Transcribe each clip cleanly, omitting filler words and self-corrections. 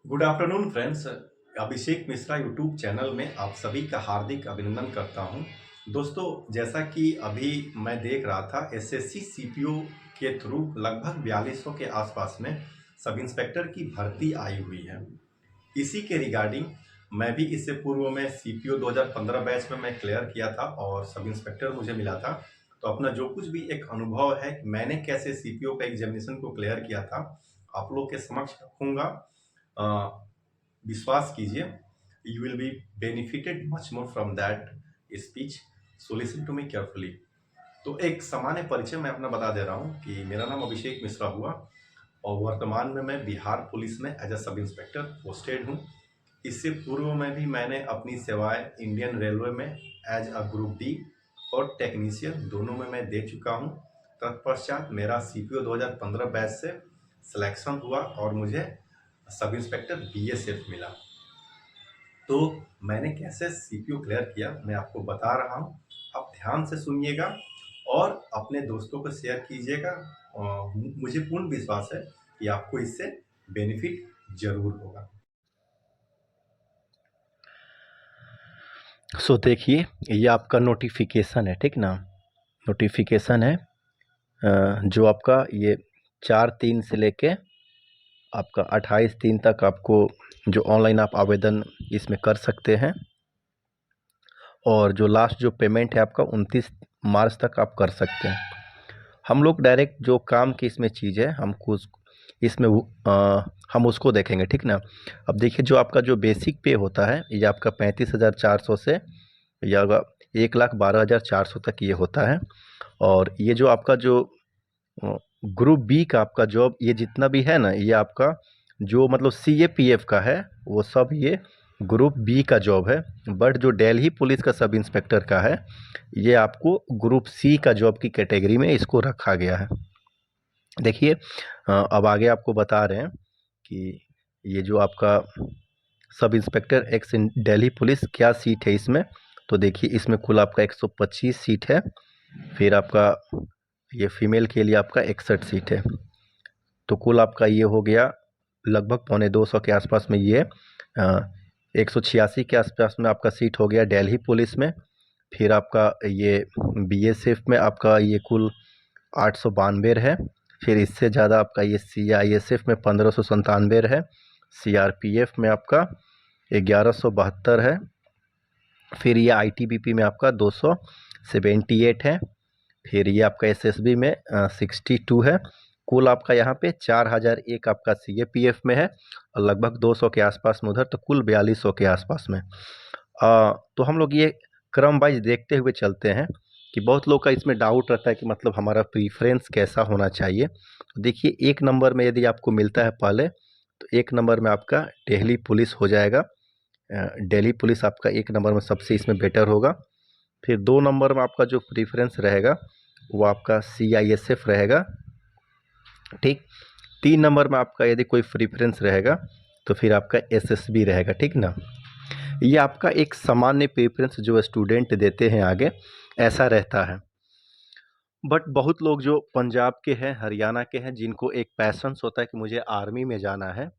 Good afternoon friends. Abhishek Mishra YouTube channel में आप सभी का हार्दिक अभिनंदन करता हूं। दोस्तों, जैसा कि अभी मैं देख रहा था एसएससी सीपीओ के थ्रू लगभग 4200 के आसपास में सब इंस्पेक्टर की भर्ती आई हुई है। इसी के रिगार्डिंग मैं भी इससे पूर्व में सीपीओ 2015 बैच में मैं क्लियर किया था और सब इंस्पेक्टर मुझे मिला था। तो अपना जो कुछ भी एक अनुभव है कि मैंने कैसे सीपीओ का एग्जामिनेशन को क्लियर किया था, आप लोग के समक्ष रखूंगा। विश्वास कीजिए, you will be benefited much more from that speech. So listen to me carefully. तो एक सामान्य परिचय मैं अपना बता दे रहा हूँ कि मेरा नाम अभिषेक मिश्रा हुआ और वर्तमान में मैं बिहार पुलिस में as a sub inspector posted हूँ। इससे पूर्व में भी मैंने अपनी सेवाएं इंडियन रेलवे में एज अ ग्रुप डी और टेक्नीशियन दोनों में मैं दे चुका हूँ। तत्पश्चात मेरा सीपीओ 2015 बैच से सिलेक्शन हुआ और मुझे सब इंस्पेक्टर बीएसएफ मिला। तो मैंने कैसे सीपीओ क्लियर किया मैं आपको बता रहा हूँ। आप ध्यान से सुनिएगा और अपने दोस्तों को शेयर कीजिएगा। मुझे पूर्ण विश्वास है कि आपको इससे बेनिफिट जरूर होगा। देखिए, ये आपका नोटिफिकेशन है, ठीक ना। नोटिफिकेशन है जो आपका ये 4/3 से लेके आपका 28/3 तक आपको जो ऑनलाइन आप आवेदन इसमें कर सकते हैं। और जो लास्ट जो पेमेंट है आपका 29 मार्च तक आप कर सकते हैं। हम लोग डायरेक्ट जो काम की इसमें चीज़ है हमको इसमें हम उसको देखेंगे, ठीक ना। अब देखिए, जो आपका जो बेसिक पे होता है ये आपका 35,400 से या 1,12,400 तक ये होता है। और ये जो आपका जो ग्रुप बी का आपका जॉब ये जितना भी है ना, ये आपका जो मतलब सीएपीएफ का है वो सब ये ग्रुप बी का जॉब है। बट जो दिल्ली पुलिस का सब इंस्पेक्टर का है ये आपको ग्रुप सी का जॉब की कैटेगरी में इसको रखा गया है। देखिए, अब आगे आपको बता रहे हैं कि ये जो आपका सब इंस्पेक्टर एक्स इन दिल्ली पुलिस क्या सीट है इसमें। तो देखिए, इसमें कुल आपका 125 सीट है। फिर आपका ये फीमेल के लिए आपका 61 सीट है। तो कुल आपका ये हो गया लगभग 250 के आसपास में ये 186 के आसपास में आपका सीट हो गया दिल्ली पुलिस में। फिर आपका ये बीएसएफ में आपका ये कुल 892 है। फिर इससे ज़्यादा आपका ये सीआईएसएफ में 1597 है। सीआरपीएफ में आपका 1172 है। फिर ये आईटीबीपी में आपका 278 है। फिर ये आपका एसएसबी में 62 है। कुल आपका यहाँ पे 4001 आपका सीएपीएफ में है और लगभग 200 के आसपास में उधर, तो कुल 4200 के आसपास में। तो हम लोग ये क्रम वाइज देखते हुए चलते हैं कि बहुत लोग का इसमें डाउट रहता है कि मतलब हमारा प्रीफरेंस कैसा होना चाहिए। तो देखिए, 1 नंबर में यदि आपको मिलता है पहले, तो 1 नंबर में आपका दिल्ली पुलिस हो जाएगा। दिल्ली पुलिस आपका 1 नंबर में सबसे इसमें बेटर होगा। फिर 2 नंबर में आपका जो प्रीफरेंस रहेगा वो आपका सीआईएसएफ रहेगा, ठीक। 3 नंबर में आपका यदि कोई प्रीफरेंस रहेगा तो फिर आपका एसएसबी रहेगा, ठीक ना। ये आपका एक सामान्य प्रेफरेंस जो स्टूडेंट देते हैं आगे, ऐसा रहता है। बट बहुत लोग जो पंजाब के हैं, हरियाणा के हैं, जिनको एक पैशंस होता है कि मुझे आर्मी में जाना है,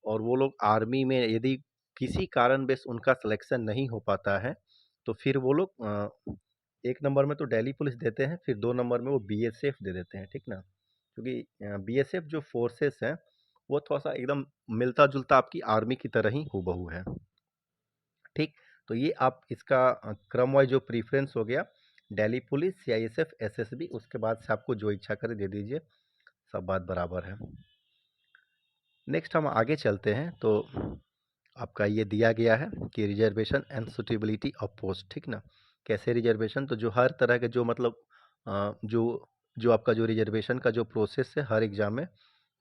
और वो लोग आर्मी में यदि किसी कारणवश उनका सिलेक्शन नहीं हो पाता है तो फिर वो लोग 1 नंबर में तो दिल्ली पुलिस देते हैं, फिर 2 नंबर में वो बीएसएफ दे देते हैं, ठीक ना। क्योंकि बीएसएफ जो फोर्सेस हैं वो थोड़ा सा एकदम मिलता जुलता आपकी आर्मी की तरह ही हूबहू है, ठीक। तो ये आप इसका क्रम वाइज जो प्रीफरेंस हो गया, दिल्ली पुलिस, सीआईएसएफ, एसएसबी, उसके बाद से आपको जो इच्छा करे दे दीजिए, सब बात बराबर है। नेक्स्ट हम आगे चलते हैं। तो आपका ये दिया गया है कि reservation and suitability of post, ठीक ना। कैसे रिजर्वेशन, तो जो हर तरह के जो मतलब जो जो आपका जो रिजर्वेशन का जो प्रोसेस है हर एग्ज़ाम में,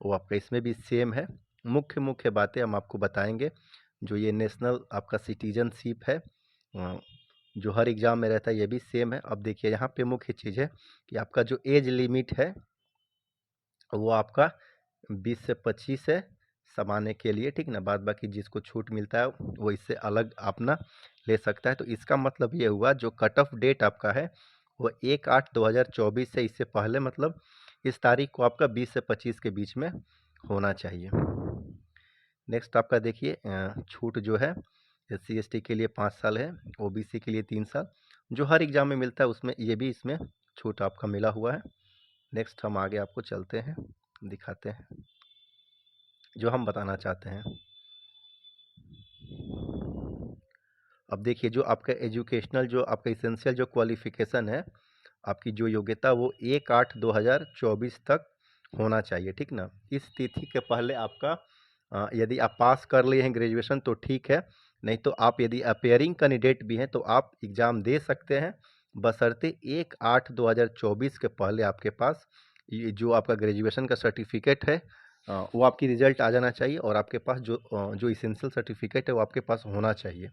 वो आपका इसमें भी सेम है। मुख्य मुख्य बातें हम आपको बताएंगे। जो ये नेशनल आपका सिटीजनशिप है जो हर एग्ज़ाम में रहता है, ये भी सेम है। अब देखिए, यहाँ पे मुख्य चीज़ है कि आपका जो एज लिमिट है वो आपका 20 से 25 है सामान्य के लिए, ठीक ना। बाद बाकी जिसको छूट मिलता है वो इससे अलग अपना ले सकता है। तो इसका मतलब ये हुआ जो कट ऑफ डेट आपका है वो 1/8/2024 से, इससे पहले मतलब इस तारीख को आपका 20 से 25 के बीच में होना चाहिए। नेक्स्ट आपका देखिए छूट जो है SC ST के लिए 5 साल है, OBC के लिए 3 साल, जो हर एग्ज़ाम में मिलता है उसमें ये भी इसमें छूट आपका मिला हुआ है। नेक्स्ट हम आगे आपको चलते हैं, दिखाते हैं जो हम बताना चाहते हैं। अब देखिए जो आपका एजुकेशनल जो आपका एसेंशियल जो क्वालिफ़िकेशन है, आपकी जो योग्यता वो 1/8/2024 तक होना चाहिए, ठीक ना? इस तिथि के पहले आपका यदि आप पास कर लिए हैं ग्रेजुएशन तो ठीक है, नहीं तो आप यदि अपीयरिंग कैंडिडेट भी हैं तो आप एग्ज़ाम दे सकते हैं, बशर्ते 1/8/2024 के पहले आपके पास ये जो आपका ग्रेजुएशन का सर्टिफिकेट है वो आपकी रिज़ल्ट आ जाना चाहिए और आपके पास जो एसेंशियल सर्टिफिकेट है वो आपके पास होना चाहिए।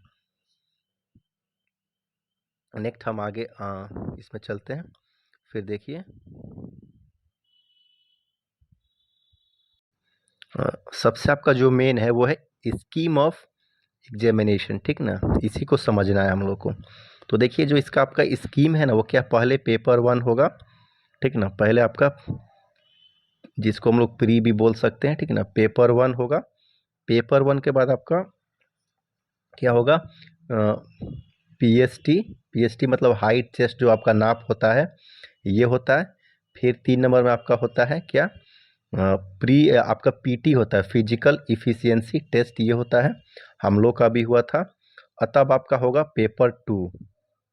नेक्स्ट हम आगे इसमें चलते हैं, फिर देखिए सबसे आपका जो मेन है वो है स्कीम ऑफ एग्जामिनेशन, ठीक ना? इसी को समझना है हम लोग को। तो देखिए जो इसका आपका स्कीम है ना वो क्या, पहले पेपर 1 होगा, ठीक ना? पहले आपका जिसको हम लोग प्री भी बोल सकते हैं, ठीक ना? पेपर 1 होगा, पेपर 1 के बाद आपका क्या होगा, पीएसटी मतलब हाइट चेस्ट जो आपका नाप होता है ये होता है। फिर 3 नंबर में आपका होता है क्या, प्री आपका पीटी होता है, फिजिकल इफिशियंसी टेस्ट, ये होता है, हम लोग का भी हुआ था। तब आपका होगा पेपर 2,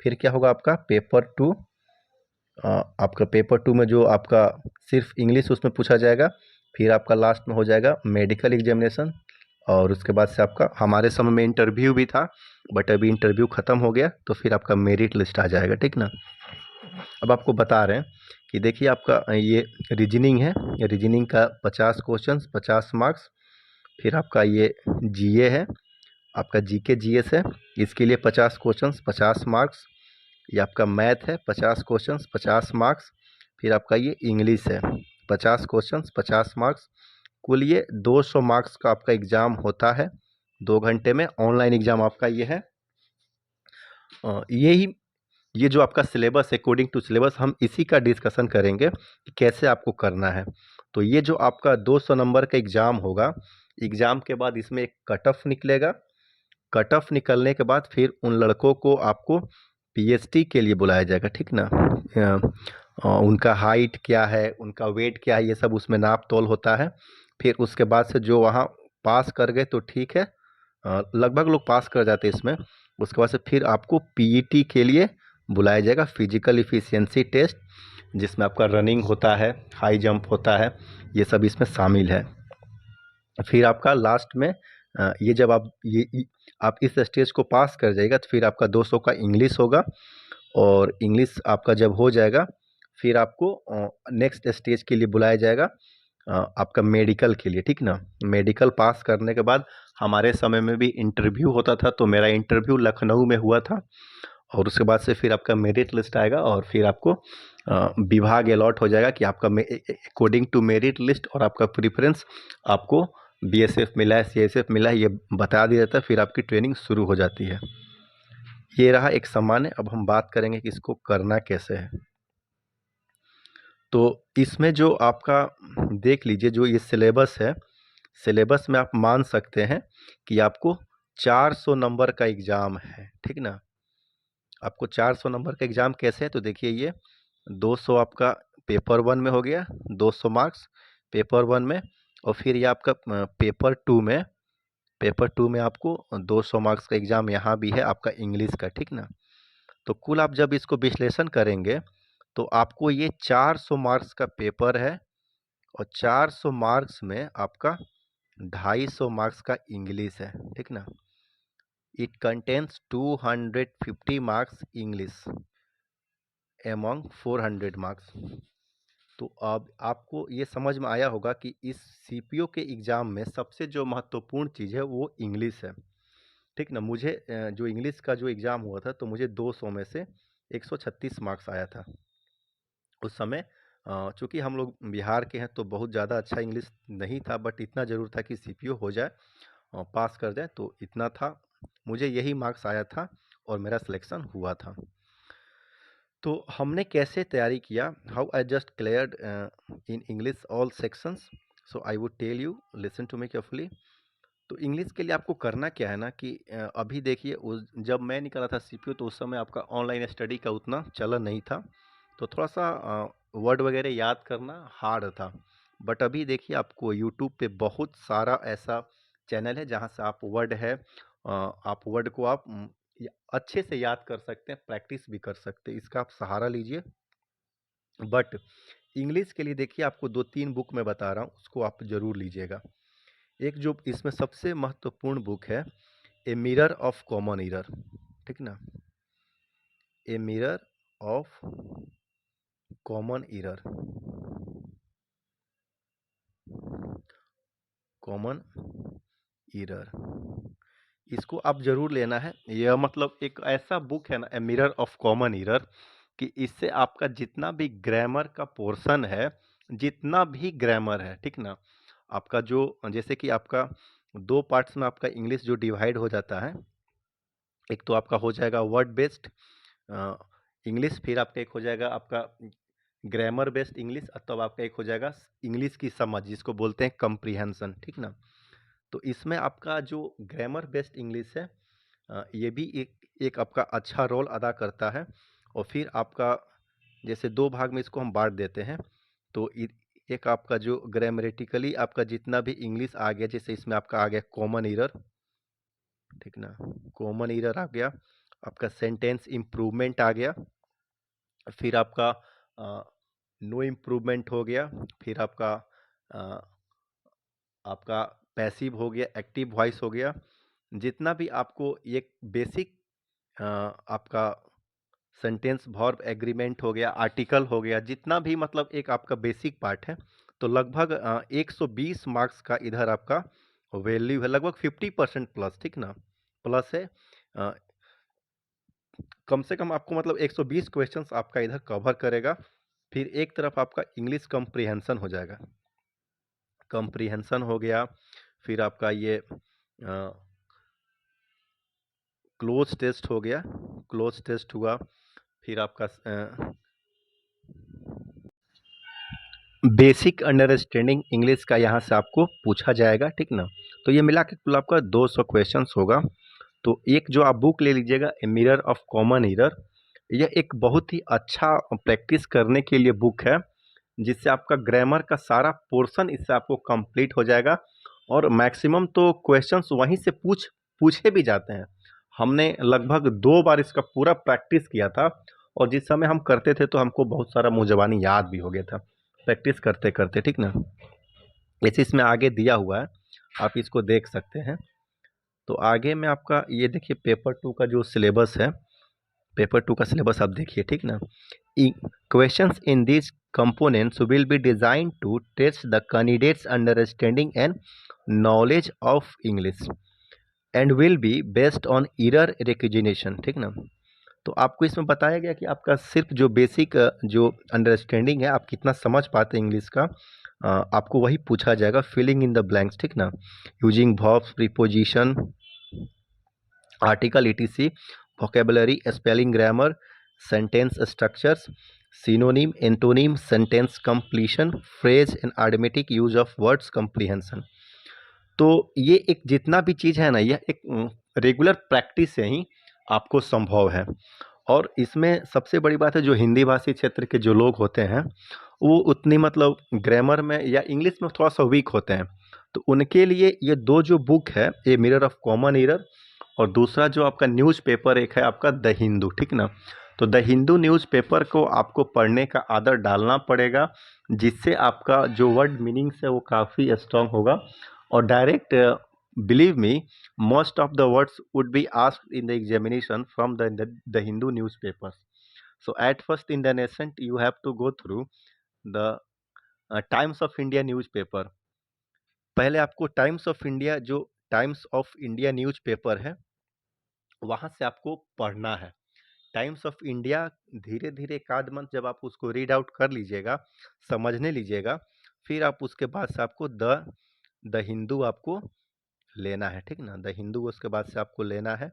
फिर क्या होगा आपका पेपर 2, आपका पेपर 2 में जो आपका सिर्फ इंग्लिश उसमें पूछा जाएगा। फिर आपका लास्ट में हो जाएगा मेडिकल एग्जामिनेशन और उसके बाद से आपका हमारे समय में इंटरव्यू भी था, बट अभी इंटरव्यू ख़त्म हो गया तो फिर आपका मेरिट लिस्ट आ जाएगा, ठीक ना? अब आपको बता रहे हैं कि देखिए आपका ये रीजनिंग है, रीजनिंग का 50 क्वेश्चंस 50 मार्क्स। फिर आपका ये जीए है, आपका जीके जीएस है, इसके लिए 50 क्वेश्चंस 50 मार्क्स। ये आपका मैथ है 50 क्वेश्चंस 50 मार्क्स। फिर आपका ये इंग्लिश है 50 क्वेश्चंस 50 मार्क्स। कुल ये 200 मार्क्स का आपका एग्ज़ाम होता है 2 घंटे में, ऑनलाइन एग्ज़ाम आपका ये है। ये जो आपका सिलेबस है, अकॉर्डिंग टू सिलेबस हम इसी का डिस्कशन करेंगे कि कैसे आपको करना है। तो ये जो आपका 200 नंबर का एग्ज़ाम होगा, एग्ज़ाम के बाद इसमें एक कट ऑफ निकलेगा, कट ऑफ निकलने के बाद फिर उन लड़कों को आपको पीएचडी के लिए बुलाया जाएगा, ठीक ना? उनका हाइट क्या है, उनका वेट क्या है, ये सब उसमें नाप तोल होता है। फिर उसके बाद से जो वहाँ पास कर गए तो ठीक है, लगभग लोग पास कर जाते हैं इसमें। उसके बाद से फिर आपको पीईटी के लिए बुलाया जाएगा, फिजिकल इफिशियंसी टेस्ट, जिसमें आपका रनिंग होता है, हाई जंप होता है, ये सब इसमें शामिल है। फिर आपका लास्ट में ये जब आप इस स्टेज को पास कर जाएगा तो फिर आपका 200 का इंग्लिश होगा और इंग्लिश आपका जब हो जाएगा फिर आपको नेक्स्ट स्टेज के लिए बुलाया जाएगा, आपका मेडिकल के लिए, ठीक ना? मेडिकल पास करने के बाद हमारे समय में भी इंटरव्यू होता था, तो मेरा इंटरव्यू लखनऊ में हुआ था और उसके बाद से फिर आपका मेरिट लिस्ट आएगा और फिर आपको विभाग अलॉट हो जाएगा कि आपका अकॉर्डिंग टू मेरिट लिस्ट और आपका प्रेफरेंस आपको बीएसएफ मिला है, सीएसएफ मिला है, ये बता दिया जाता है, फिर आपकी ट्रेनिंग शुरू हो जाती है। ये रहा एक सामान्य। अब हम बात करेंगे कि इसको करना कैसे है। तो इसमें जो आपका देख लीजिए जो ये सिलेबस है, सिलेबस में आप मान सकते हैं कि आपको 400 नंबर का एग्ज़ाम है, ठीक ना? आपको 400 नंबर का एग्ज़ाम कैसे है, तो देखिए ये 200 आपका पेपर 1 में हो गया, 200 मार्क्स पेपर 1 में, और फिर ये आपका पेपर 2 में आपको 200 मार्क्स का एग्ज़ाम यहाँ भी है आपका इंग्लिश का, ठीक ना? तो कुल आप जब इसको विश्लेषण करेंगे तो आपको ये 400 मार्क्स का पेपर है और 400 मार्क्स में आपका 250 मार्क्स का इंग्लिश है, ठीक ना? It contains 250 marks English among 400 marks. तो अब आपको ये समझ में आया होगा कि इस सीपीओ के एग्ज़ाम में सबसे जो महत्वपूर्ण चीज़ है वो इंग्लिश है, ठीक ना? मुझे जो इंग्लिश का जो एग्ज़ाम हुआ था तो मुझे 200 में से 136 मार्क्स आया था उस समय। चूँकि हम लोग बिहार के हैं तो बहुत ज़्यादा अच्छा इंग्लिश नहीं था, बट इतना ज़रूर था कि सीपीओ हो जाए, पास कर जाए, तो इतना था। मुझे यही मार्क्स आया था और मेरा सिलेक्शन हुआ था। तो हमने कैसे तैयारी किया, how I just cleared in English all sections, so I would tell you, listen to me carefully. तो इंग्लिश के लिए आपको करना क्या है ना कि अभी देखिए उस जब मैं निकला था सीपीयू तो उस समय आपका ऑनलाइन स्टडी का उतना चलन नहीं था, तो थोड़ा-सा वर्ड वगैरह याद करना हार्ड था। बट अभी देखिए आपको यूट्यूब पे बहुत सारा ऐसा चैनल है जहाँ से आप वर्ड है आप वर्ड को आप अच्छे से याद कर सकते हैं, प्रैक्टिस भी कर सकते हैं, इसका आप सहारा लीजिए। बट इंग्लिश के लिए देखिए आपको 2-3 बुक मैं बता रहा हूँ, उसको आप ज़रूर लीजिएगा। एक जो इसमें सबसे महत्वपूर्ण बुक है, a mirror of common error, ठीक ना? A mirror of common error, common error, इसको आप जरूर लेना है। यह मतलब एक ऐसा बुक है ना, a mirror of common error, कि इससे आपका जितना भी ग्रामर का पोर्शन है, जितना भी ग्रामर है, ठीक ना, आपका जो जैसे कि आपका दो पार्ट्स में आपका इंग्लिश जो डिवाइड हो जाता है, एक तो आपका हो जाएगा वर्ड बेस्ड इंग्लिश, फिर आपका एक हो जाएगा आपका ग्रामर बेस्ड इंग्लिश, तब आपका एक हो जाएगा इंग्लिश की समझ, जिसको बोलते हैं कंप्रीहेंशन, ठीक ना। तो इसमें आपका जो ग्रामर बेस्ड इंग्लिश है ये भी एक एक आपका अच्छा रोल अदा करता है। और फिर आपका जैसे दो भाग में इसको हम बांट देते हैं, तो एक आपका जो ग्रामेटिकली आपका जितना भी इंग्लिश आ गया, जैसे इसमें आपका आ गया कॉमन एरर, ठीक ना, कॉमन एरर आ गया, आपका सेंटेंस इम्प्रूवमेंट आ गया, फिर आपका नो इम्प्रूवमेंट हो गया, फिर आपका अ, आपका पैसिव हो गया, एक्टिव वॉइस हो गया, जितना भी आपको एक बेसिक आपका सेंटेंस वर्ब एग्रीमेंट हो गया, आर्टिकल हो गया, जितना भी मतलब एक आपका बेसिक पार्ट है, तो लगभग 120 मार्क्स का इधर आपका वैल्यू है, लगभग 50% प्लस, ठीक ना, प्लस है। अ, कम से कम आपको मतलब 120 क्वेश्चंस आपका इधर कवर करेगा। फिर एक तरफ आपका इंग्लिश कॉम्प्रिहेंशन हो जाएगा, कॉम्प्रिहेंशन हो गया, फिर आपका ये क्लोज टेस्ट हो गया, क्लोज टेस्ट हुआ, फिर आपका बेसिक अंडरस्टैंडिंग इंग्लिश का यहाँ से आपको पूछा जाएगा, ठीक ना। तो ये मिला के कुल आपका 200 क्वेश्चंस होगा। तो एक जो आप बुक ले लीजिएगा, a mirror of common error, यह एक बहुत ही अच्छा प्रैक्टिस करने के लिए बुक है, जिससे आपका ग्रामर का सारा पोर्शन इससे आपको कंप्लीट हो जाएगा। और मैक्सिमम तो क्वेश्चंस वहीं से पूछे भी जाते हैं। हमने लगभग 2 बार इसका पूरा प्रैक्टिस किया था, और जिस समय हम करते थे तो हमको बहुत सारा मुँह ज़बानी याद भी हो गया था, प्रैक्टिस करते-करते, ठीक ना। जैसे इसमें आगे दिया हुआ है, आप इसको देख सकते हैं। तो आगे में आपका ये देखिए पेपर 2 का जो सिलेबस है, पेपर 2 का सिलेबस आप देखिए, ठीक ना। Questions in this components will be designed to test the candidate's understanding and knowledge of English and will be based on error recognition, ठीक ना। तो आपको इसमें बताया गया कि आपका सिर्फ जो बेसिक जो अंडरस्टैंडिंग है, आप कितना समझ पाते हैं इंग्लिश का, आपको वही पूछा जाएगा, फिलिंग इन द ब्लैंक्स, ठीक ना, using verbs, preposition, article etc, vocabulary, spelling, grammar, sentence structures, synonym, antonym, sentence completion, phrase and idiomatic use of words comprehension। तो ये एक जितना भी चीज़ है ना, यह एक रेगुलर प्रैक्टिस से ही आपको संभव है। और इसमें सबसे बड़ी बात है, जो हिंदी भाषी क्षेत्र के जो लोग होते हैं, वो उतनी मतलब ग्रामर में या इंग्लिश में थोड़ा सा वीक होते हैं, तो उनके लिए ये दो जो बुक है, a mirror of common error, और दूसरा जो आपका न्यूज़पेपर एक है आपका द हिंदू, ठीक ना। तो द हिंदू न्यूज़पेपर को आपको पढ़ने का आदत डालना पड़ेगा, जिससे आपका जो वर्ड मीनिंग्स है वो काफ़ी स्ट्रांग होगा। और direct believe me, most of the words would be asked in the examination from the Hindu newspapers. So at first in the nation you have to go through the Times of India newspaper। पहले आपको times of India, जो times of India newspaper है, वहाँ से आपको पढ़ना है। Times of India धीरे धीरे एक आध मंथ जब आप उसको रीड आउट कर लीजिएगा, समझने लीजिएगा, फिर आप उसके बाद से आपको द हिंदू आपको लेना है, ठीक ना। द हिंदू उसके बाद से आपको लेना है,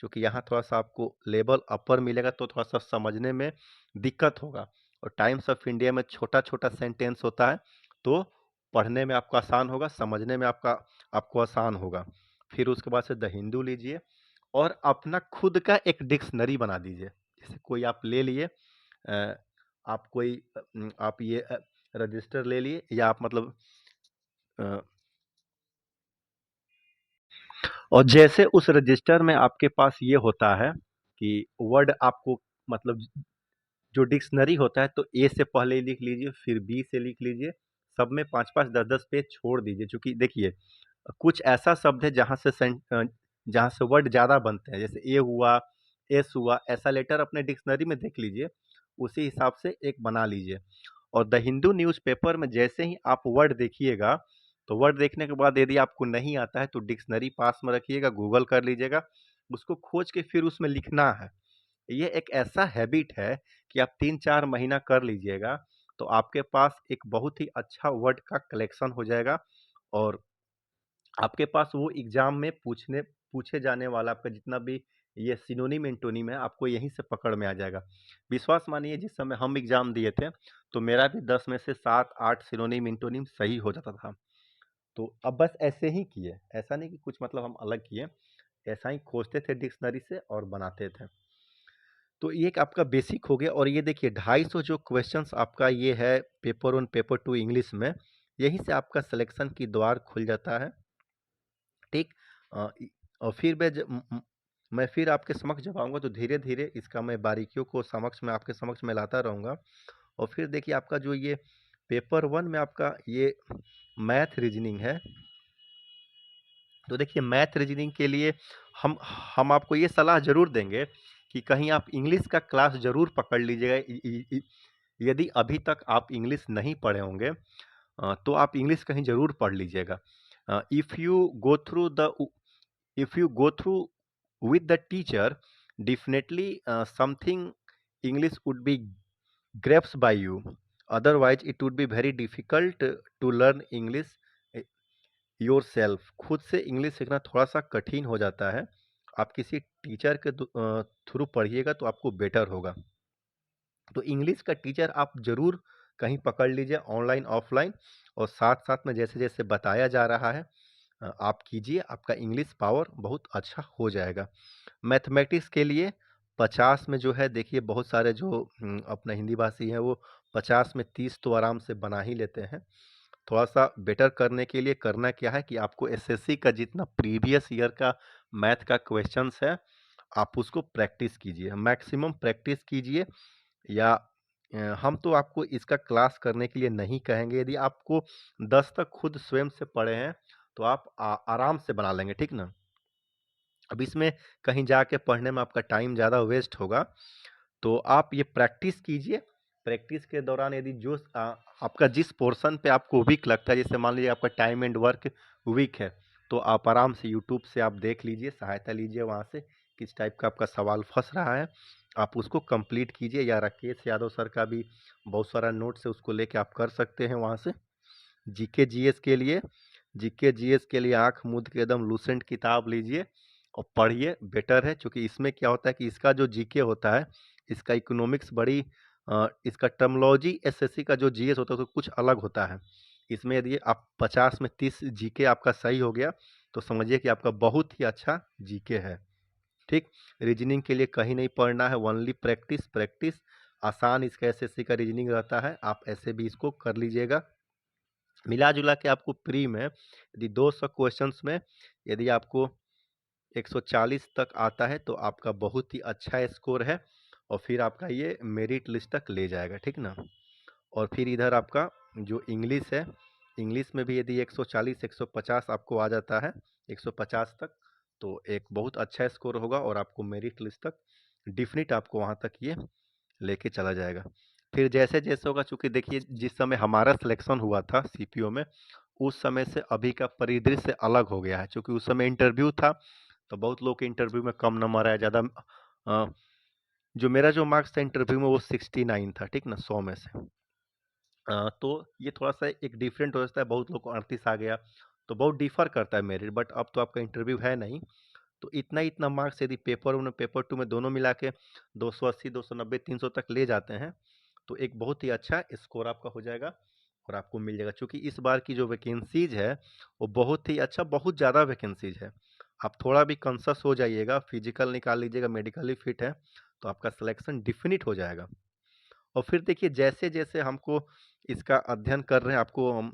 क्योंकि यहाँ थोड़ा सा आपको लेवल अपर मिलेगा, तो थोड़ा सा समझने में दिक्कत होगा। और टाइम्स ऑफ इंडिया में छोटा छोटा सेंटेंस होता है, तो पढ़ने में आपको आसान होगा, समझने में आपका आपको आसान होगा। फिर उसके बाद से द हिंदू लीजिए और अपना खुद का एक डिक्शनरी बना दीजिए। जैसे कोई आप ले लिए, अ, आप कोई आप ये रजिस्टर ले लिए या आप मतलब अ, और जैसे उस रजिस्टर में आपके पास ये होता है कि वर्ड आपको मतलब जो डिक्शनरी होता है, तो ए से पहले लिख लीजिए, फिर बी से लिख लीजिए, सब में 5-5, 10-10 पेज छोड़ दीजिए। क्योंकि देखिए कुछ ऐसा शब्द है जहाँ से वर्ड ज़्यादा बनते हैं, जैसे ए हुआ, एस हुआ, ऐसा लेटर अपने डिक्शनरी में देख लीजिए, उसी हिसाब से एक बना लीजिए। और द हिंदू न्यूज़पेपर में जैसे ही आप वर्ड देखिएगा, तो वर्ड देखने के बाद यदि आपको नहीं आता है तो डिक्शनरी पास में रखिएगा, गूगल कर लीजिएगा, उसको खोज के फिर उसमें लिखना है। ये एक ऐसा हैबिट है कि आप 3-4 महीना कर लीजिएगा, तो आपके पास एक बहुत ही अच्छा वर्ड का कलेक्शन हो जाएगा और आपके पास वो एग्जाम में पूछे जाने वाला आपका जितना भी ये सिनोनिम एंटोनिम है, आपको यहीं से पकड़ में आ जाएगा। विश्वास मानिए, जिस समय हम एग्जाम दिए थे, तो मेरा भी 10 में से 7-8 सिनोनिम एंटोनिम सही हो जाता था। तो अब बस ऐसे ही किए, ऐसा नहीं कि कुछ मतलब हम अलग किए, ऐसा ही खोजते थे डिक्शनरी से और बनाते थे। तो ये एक आपका बेसिक हो गया और ये देखिए 250 जो क्वेश्चंस आपका ये है पेपर 1 पेपर 2 इंग्लिश में, यहीं से आपका सिलेक्शन की द्वार खुल जाता है। ठीक। और फिर मैं फिर आपके समक्ष जब आऊँगा तो धीरे-धीरे इसका मैं बारीकियों को मैं आपके समक्ष मैं लाता रहूँगा। और फिर देखिए आपका जो ये पेपर 1 में आपका ये मैथ रीजनिंग है, तो देखिए मैथ रीजनिंग के लिए हम हम आपको ये सलाह ज़रूर देंगे कि कहीं आप इंग्लिश का क्लास ज़रूर पकड़ लीजिएगा। यदि अभी तक आप इंग्लिश नहीं पढ़े होंगे, तो आप इंग्लिश कहीं ज़रूर पढ़ लीजिएगा। If you go through the if you go through with the teacher, definitely something English would be grasped by you. Otherwise it would be very difficult to learn English yourself. खुद से English सीखना थोड़ा सा कठिन हो जाता है। आप किसी टीचर के थ्रू पढ़िएगा तो आपको बेटर होगा। तो इंग्लिश का टीचर आप ज़रूर कहीं पकड़ लीजिए, ऑनलाइन ऑफलाइन, और साथ साथ में जैसे जैसे बताया जा रहा है आप कीजिए, आपका इंग्लिश पावर बहुत अच्छा हो जाएगा। मैथमेटिक्स के लिए 50 में जो है देखिए बहुत सारे जो अपना हिंदी भाषी हैं वो 50 में 30 तो आराम से बना ही लेते हैं। थोड़ा सा बेटर करने के लिए करना क्या है कि आपको एसएससी का जितना प्रीवियस ईयर का मैथ का क्वेश्चंस है, आप उसको प्रैक्टिस कीजिए, मैक्सिमम प्रैक्टिस कीजिए। या हम तो आपको इसका क्लास करने के लिए नहीं कहेंगे। यदि आपको 10 तक खुद स्वयं से पढ़े हैं तो आप आराम से बना लेंगे, ठीक ना। अब इसमें कहीं जाके पढ़ने में आपका टाइम ज़्यादा वेस्ट होगा, तो आप ये प्रैक्टिस कीजिए। प्रैक्टिस के दौरान यदि आपका जिस पोर्शन पे आपको वीक लगता है, जैसे मान लीजिए आपका टाइम एंड वर्क वीक है, तो आप आराम से यूट्यूब से आप देख लीजिए, सहायता लीजिए वहाँ से, किस टाइप का आपका सवाल फंस रहा है, आप उसको कंप्लीट कीजिए। या राकेश यादव सर का भी बहुत सारा नोट्स है, उसको लेके आप कर सकते हैं वहाँ से। जीके जीएस के लिए आँख मूंद के एकदम लूसेंट किताब लीजिए और पढ़िए, बेटर है। क्योंकि इसमें क्या होता है कि इसका जो जीके होता है, इसका इकोनॉमिक्स इसका टर्मिनोलॉजी एसएससी का जो जीएस होता है तो कुछ अलग होता है। इसमें यदि आप 50 में 30 जीके आपका सही हो गया, तो समझिए कि आपका बहुत ही अच्छा जीके है। ठीक। रीजनिंग के लिए कहीं नहीं पढ़ना है, ओनली प्रैक्टिस प्रैक्टिस। आसान इसका एसएससी का रीजनिंग रहता है, आप ऐसे भी इसको कर लीजिएगा। मिला जुला के आपको प्री में यदि 200 क्वेश्चंस में यदि आपको 140 तक आता है, तो आपका बहुत ही अच्छा स्कोर है और फिर आपका ये मेरिट लिस्ट तक ले जाएगा, ठीक ना। और फिर इधर आपका जो इंग्लिश है, इंग्लिश में भी यदि 140 150 आपको आ जाता है, 150 तक, तो एक बहुत अच्छा स्कोर होगा और आपको मेरिट लिस्ट तक डिफिनिट आपको वहाँ तक ये लेके चला जाएगा। फिर जैसे जैसे होगा, चूंकि देखिए जिस समय हमारा सिलेक्शन हुआ था सीपीओ में, उस समय से अभी का परिदृश्य अलग हो गया है। क्योंकि उस समय इंटरव्यू था, तो बहुत लोग के इंटरव्यू में कम नंबर आया, ज़्यादा जो मेरा जो मार्क्स था इंटरव्यू में वो 69 था, ठीक ना, 100 में से। तो ये थोड़ा सा एक डिफरेंट हो जाता है, बहुत लोग को 38 आ गया, तो बहुत डिफर करता है मेरिट। बट अब तो आपका इंटरव्यू है नहीं, तो इतना इतना मार्क्स यदि पेपर 1 पेपर 2 में दोनों मिला के 280 290 300 तक ले जाते हैं, तो एक बहुत ही अच्छा स्कोर आपका हो जाएगा। और आपको मिल जाएगा। चूँकि इस बार की जो वैकेंसीज़ है वो बहुत ही अच्छा, बहुत ज़्यादा वैकेंसीज़ है। आप थोड़ा भी कॉन्शियस हो जाइएगा, फिजिकल निकाल लीजिएगा, मेडिकली फिट है तो आपका सिलेक्शन डेफिनिट हो जाएगा। और फिर देखिए जैसे-जैसे हमको इसका अध्ययन कर रहे हैं, आपको हम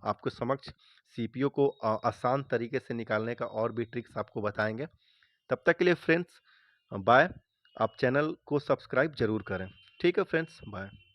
आपके समक्ष सीपीओ को आसान तरीके से निकालने का और भी ट्रिक्स आपको बताएँगे। तब तक के लिए फ्रेंड्स बाय। आप चैनल को सब्सक्राइब ज़रूर करें। ठीक है फ्रेंड्स, बाय।